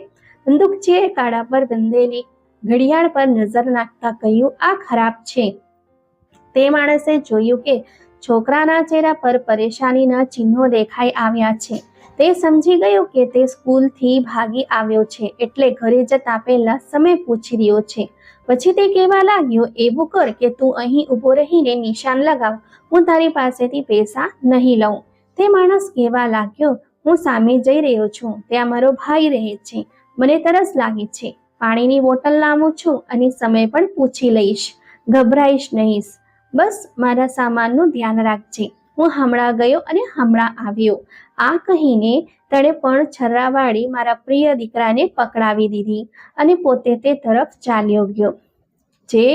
બંદૂકચીએ કાળા પર બંધેલી ઘડિયાળ પર નજર નાખતા કહ્યું, આ ખરાબ છે. તે માણસે જોયું કે છોકરાના ચહેરા પર પરેશાનીના ચિહ્નો દેખાઈ આવ્યા છે. તે સમજી ગયો કે તે સ્કૂલથી ભાગી આવ્યો છે, એટલે ઘરે જતા પહેલા સમય પૂછી રહ્યો છે. પછી તે કહેવા લાગ્યો, એવું કર કે તું અહીં ઊભો રહીને નિશાન લગાવ, હું તારી પાસેથી પૈસા નહીં લઉં. તે માણસ કહેવા લાગ્યો, હું સામે જઈ રહ્યો છું, ત્યાં મારો ભાઈ રહે છે, મને તરસ લાગી છે, પાણીની બોટલ લાવું છું અને સમય પણ પૂછી લઈશ, ગભરાઈશ નહીં, બસ મારા સામાનનું ધ્યાન રાખજે, હું હમણાં ગયો અને હમણાં આવ્યો. આ કહીને તેણે પણ છર્રાવાળી મારા પ્રિય દીકરાને પકડાવી દીધી અને પોતે તે તરફ ચાલ્યો ગયો. જે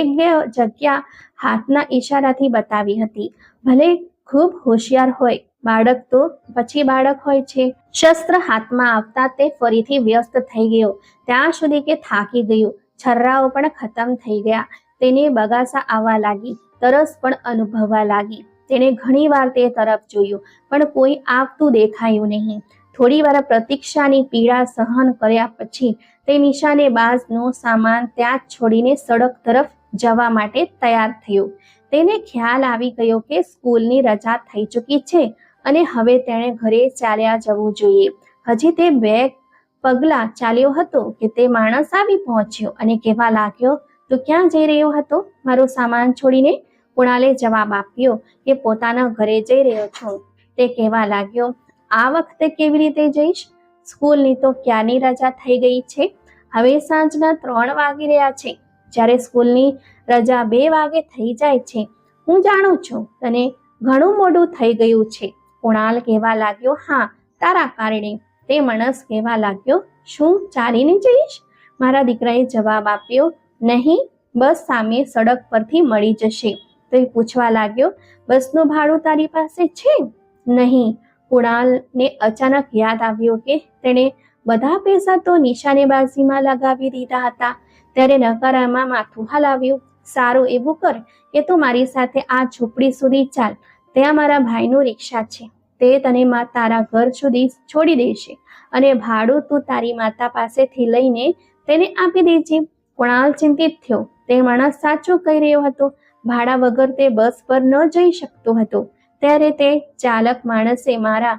જગ્યા હાથના ઈશારાથી બતાવી હતી. ભલે ખૂબ હોશિયાર હોય, બાળક તો પછી બાળક હોય છે. શસ્ત્ર હાથમાં આવતા તે ફરીથી વ્યસ્ત થઈ ગયો, ત્યાં સુધી કે થાકી ગયો. છર્રાઓ પણ ખતમ થઈ ગયા. તેને બગાસા આવવા લાગી, તરસ પણ અનુભવવા લાગી. તેણે ઘણીવાર તે તરફ જોયું, પણ કોઈ આવતું દેખાયું નહીં. થોડીવાર પ્રતીક્ષાની પીડા સહન કર્યા પછી તે નિશાનેબાજનો સામાન ત્યાં જ છોડીને સડક તરફ જવા માટે તૈયાર થયો. તેને ખ્યાલ આવી ગયો કે સ્કૂલની રજા થઈ ચૂકી છે અને હવે તેણે ઘરે ચાલ્યા જવું જોઈએ. હજી તે 2 પગલાં ચાલ્યો હતો કે તે માણસ આવી પહોંચ્યો અને કહેવા લાગ્યો, તું ક્યાં જઈ રહ્યો હતો? મારો સામાન છોડીને? કુણાલે જવાબ આપ્યો કે પોતાના ઘરે જઈ રહ્યો છું. તે કહેવા લાગ્યો, આ વખતે કેવી રીતે જઈશ? સ્કૂલની તો ક્યારની રજા થઈ ગઈ છે. હવે સાંજના 3 વાગી રહ્યા છે, જ્યારે સ્કૂલની રજા 2 વાગે થઈ જાય છે. હું જાણું છું તને ઘણું મોડું થઈ ગયું છે. કુણાલ કહેવા લાગ્યો, હા, તારા કારણે. તે માણસ કહેવા લાગ્યો, શું ચાલીને જઈશ? મારા દીકરાએ જવાબ આપ્યો, નહીં, બસ સામે સડક પરથી મળી જશે. તે પૂછવા લાગ્યો, બસનું ભાડું તારી પાસે છે? નહીં. કુણાલને અચાનક યાદ આવ્યો કે તેણે બધા પૈસા તો નિશાનેબાજીમાં લગાવી દીધા હતા. ત્યારે નકારામાં માથું હલાવ્યું. સારું, એવું કર કે તું મારી સાથે આ ઝૂંપડી સુધી ચાલ, ત્યાં મારા ભાઈનું રિક્ષા છે, તે તને તારા ઘર સુધી છોડી દેશે અને ભાડું તું તારી માતા પાસેથી લઈને તેને આપી દેજે. કુણાલ ચિંતિત થયો. તે માણસ સાચું કહી રહ્યો હતો. ભાડા વગર તે બસ પર ન જઈ શકતો હતો. ત્યારે તે ચાલક માણસે મારા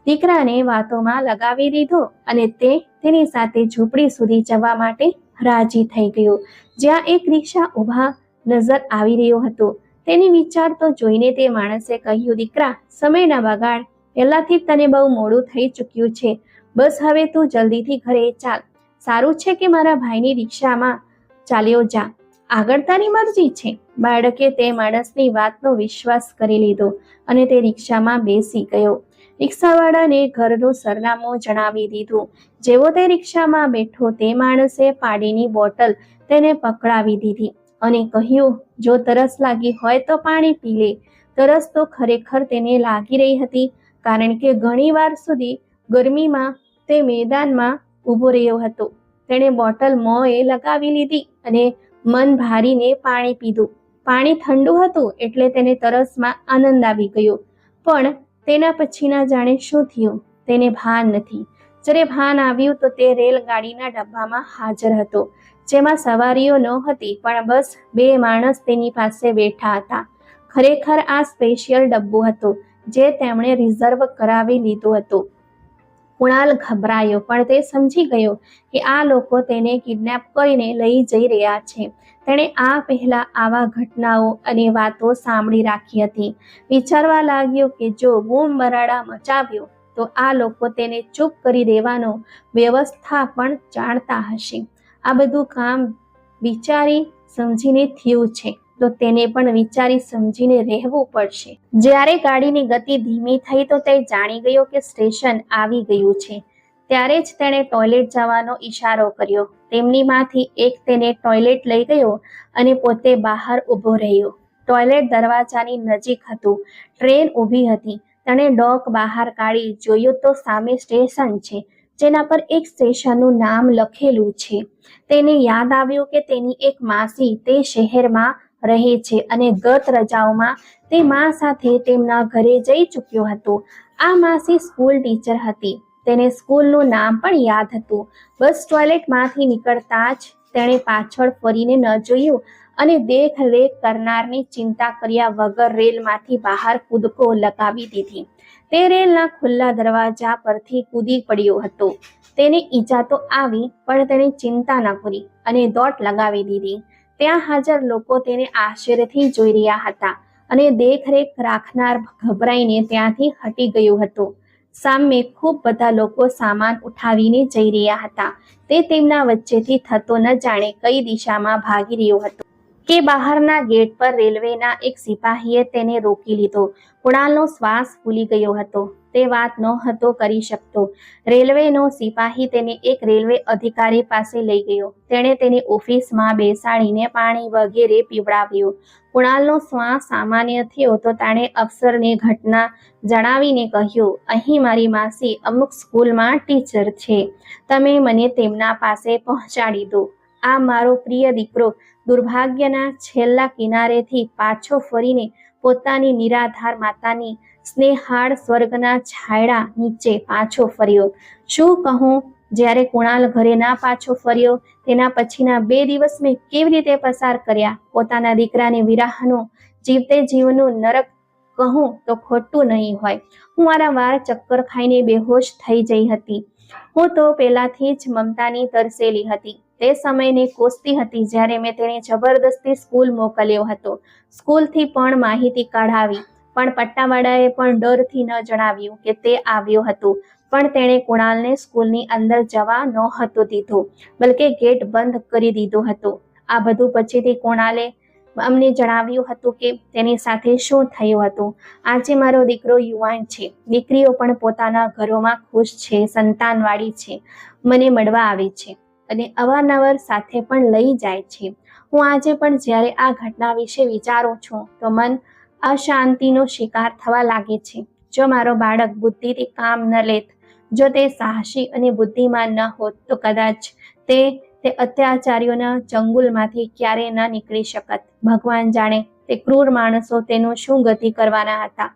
દીકરાને વાતોમાં લગાવી દીધો અને તે તેની સાથે ઝૂંપડી સુધી જવા માટે રાજી થઈ ગયો, જ્યાં એક રિક્ષા ઊભા નજર આવી રહ્યો હતો. તેની વિચાર તો જોઈને તે માણસે કહ્યું, દીકરા, સમય ના બગાડ, પહેલાથી તને બહુ મોડું થઈ ચૂક્યું છે, બસ હવે તું જલ્દીથી ઘરે ચાલ. સારું છે કે મારા ભાઈની રિક્ષામાં ચાલ્યો જા, આગળ તારી મરજી છે. બાળકે તે માણસની વાતનો વિશ્વાસ કરી લીધો અને તે રિક્ષામાં બેસી ગયો. રિક્ષાવાળાને ઘરનું સરનામું જણાવી દીધું. જેવો તે રિક્ષામાં બેઠો તે માણસે પાણીની બોટલ તેને પકડાવી દીધી અને કહ્યું, જો તરસ લાગી હોય તો પાણી પી લે. તરસ તો ખરેખર તેને લાગી રહી હતી, કારણ કે ઘણી વાર સુધી ગરમીમાં તે મેદાનમાં ઊભો રહ્યો હતો. તેણે બોટલ મોંએ લગાવી લીધી અને મન ભારીને પાણી પીધું. પાણી ઠંડુ હતું એટલે તેને તરસમાં આનંદ આવી ગયો, પણ તેના પછીના જાણે શું થયું તેને ભાન નથી. જ્યારે ભાન આવ્યું તો તે રેલગાડીના ડબ્બામાં હાજર હતો, જેમાં સવારીઓ નહોતી, પણ બસ 2 માણસ તેની પાસે બેઠા હતા. ખરેખર આ સ્પેશિયલ ડબ્બો હતો જે તેમણે રિઝર્વ કરાવી લીધો હતો. કુણાલ ગભરાયો, પણ તે સમજી ગયો કે આ લોકો તેને કિડનેપ કરીને લઈ જઈ રહ્યા છે. તેણે આ પહેલા આવા ઘટનાઓ અને વાતો સાંભળી રાખી હતી. વિચારવા લાગ્યો કે જો બૂમ બરાડા મચાવ્યો તો આ લોકો તેને ચૂપ કરી દેવાનો વ્યવસ્થા પણ જાણતા હશે. આ બધું કામ વિચારી સમજીને થયું છે, તો તેને પણ વિચારી સમજીને રહેવું પડશે. જ્યારે ગાડીની ગતિ ધીમી થઈ તો તે જાણી ગયો કે સ્ટેશન આવી ગયું છે. ત્યારે જ તેણે ટોયલેટ જવાનો ઈશારો કર્યો. તેમનીમાંથી એક તેને ટોયલેટ લઈ ગયો અને પોતે બહાર ઊભો રહ્યો. ટોયલેટ દરવાજાની નજીક હતું. ટ્રેન ઊભી હતી. તેણે ડોક બહાર કાઢી જોયું તો સામે સ્ટેશન છે, જેના પર એક સ્ટેશનનું નામ લખેલું છે. તેને યાદ આવ્યું કે તેની એક માસી તે શહેરમાં રહે છે અને ગત રજાઓમાં તે મા સાથે તેમના ઘરે જઈ ચૂક્યો હતો. આ માસી સ્કૂલ ટીચર હતી. તેને સ્કૂલનું નામ પણ યાદ હતું. બસ ટોયલેટમાંથી નીકળતા જ તેણે પાછળ ફરીને ન જોયું અને દેખરેખ કરનારની ચિંતા કર્યા વગર રેલમાંથી બહાર કૂદકો લગાવી દીધી. તે રેલના ખુલ્લા દરવાજા પરથી કૂદી પડ્યો હતો. તેને ઈજા તો આવી, પણ તેણે ચિંતા ન કરી અને દોટ લગાવી દીધી. ત્યાં હાજર લોકો તેને આશ્ચર્યથી જોઈ રહ્યા હતા અને દેખરેખ રાખનાર ગભરાઈને ત્યાંથી હટી ગયો હતો. સામે ખૂબ બધા લોકો સામાન ઉઠાવીને જઈ રહ્યા હતા. તે તેમના વચ્ચેથી થતો ન જાણે કઈ દિશામાં ભાગી રહ્યો હતો કે બહારના ગેટ પર રેલવેના એક સિપાહીએ તેને રોકી લીધો. કુણાલનો શ્વાસ ફૂલી ગયો હતો. તે વાત નહોતો કરી શકતો. રેલવેનો સિપાહી તેને એક રેલવે અધિકારી પાસે લઈ ગયો. તેણે તેને ઓફિસમાં બેસાડીને પાણી વગેરે પીવડાવ્યું. કુણાલનો શ્વાસ સામાન્ય થયો તો તેણે અફસરને ઘટના જણાવીને કહ્યું, અહીં મારી માસી અમુક સ્કૂલમાં ટીચર છે. તમે મને તેમના પાસે પહોંચાડી દો. આ મારો પ્રિય દીકરો દુર્ભાગ્યના છેલ્લા કિનારેથી પાછો ફરીને પોતાની નિરાધાર માતાની સ્નેહાળ સ્વર્ગના છાયડા નીચે પાછો ફર્યો. શું કહું? જ્યારે કુણાલ ઘરે ના પાછો ફર્યો તેના પછીના 2 દિવસ મેં કેવી રીતે પસાર કર્યા. પોતાના દીકરાની વિરહનો જીવતે જીવનું નરક કહું તો ખોટું નહીં હોય. હું વારંવાર ચક્કર ખાઈને બેહોશ થઈ જઈ હતી. હું તો પહેલાથી જ મમતાની તરસેલી હતી. તે સમયને કોસતી હતી જ્યારે મેં તેને જબરદસ્તી સ્કૂલ મોકલ્યો હતો. સ્કૂલથી પણ માહિતી કઢાવી, પણ પટ્ટાવાળાએ પણ ડરથી ન જણાવ્યું કે તે આવ્યો હતો. પણ તેણે કુણાલને સ્કૂલની અંદર જવા નહોતો દીધો, બલકે ગેટ બંધ કરી દીધો હતો. આ બધું પછીથી કુણાલે અમને જણાવ્યું હતું કે તેની સાથે શું થયું હતું. આજે મારો દીકરો યુવાન છે. દીકરીઓ પણ પોતાના ઘરોમાં ખુશ છે, સંતાનવાળી છે, મને મળવા આવે છે અને અવારનવાર સાથે પણ લઈ જાય છે. હું આજે પણ જ્યારે આ ઘટના વિશે વિચારું છું તો મન અશાંતિનો શિકાર થવા લાગે છે. જો મારો બાળક બુદ્ધિથી કામ ન લેત, જો તે સાહસી અને બુદ્ધિમાન ન હોત તો કદાચ તે અત્યાચારીઓના ચંગુલમાંથી ક્યારેય ન નીકળી શકત. ભગવાન જાણે તે ક્રૂર માણસો તેનું શું ગતિ કરવાના હતા.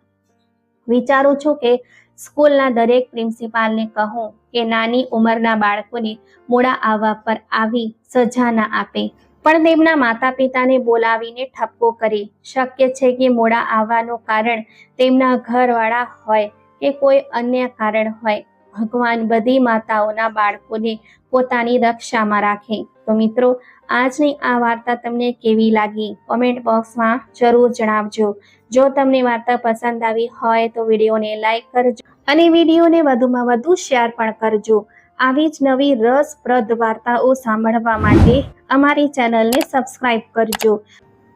વિચારું છું કે સ્કૂલના દરેક પ્રિન્સિપાલને કહું કે નાની ઉંમરના બાળકોને મોડા આવવા પર આવી સજા ના આપે, પણ તેમના માતા પિતાને બોલાવીને ઠપકો કરે. શક્ય છે કે મોડા આવવાનું કારણ તેમના ઘરવાળા હોય કે કોઈ અન્ય કારણ હોય. ભગવાન બધી માતાઓના બાળકોને પોતાની રક્ષામાં રાખે. તો મિત્રો, આજની આ વાર્તા તમને કેવી લાગી? કોમેન્ટ બોક્સમાં જરૂર જણાવજો. જો તમને વાર્તા પસંદ આવી હોય તો વિડીયોને લાઈક કરજો અને વિડીયોને વધુમાં વધુ શેર પણ કરજો. આવી જ નવી રસપ્રદ વાર્તાઓ સાંભળવા માટે અમારી ચેનલને સબસ્ક્રાઇબ કરજો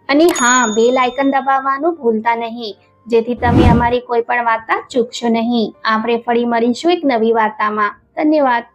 અને હા, બેલ આઇકન દબાવવાનું ભૂલતા નહીં, જેથી તમે અમારી કોઈ પણ વાર્તા ચૂકશો નહીં. આપણે ફરી મળીશું એક નવી વાર્તામાં. ધન્યવાદ.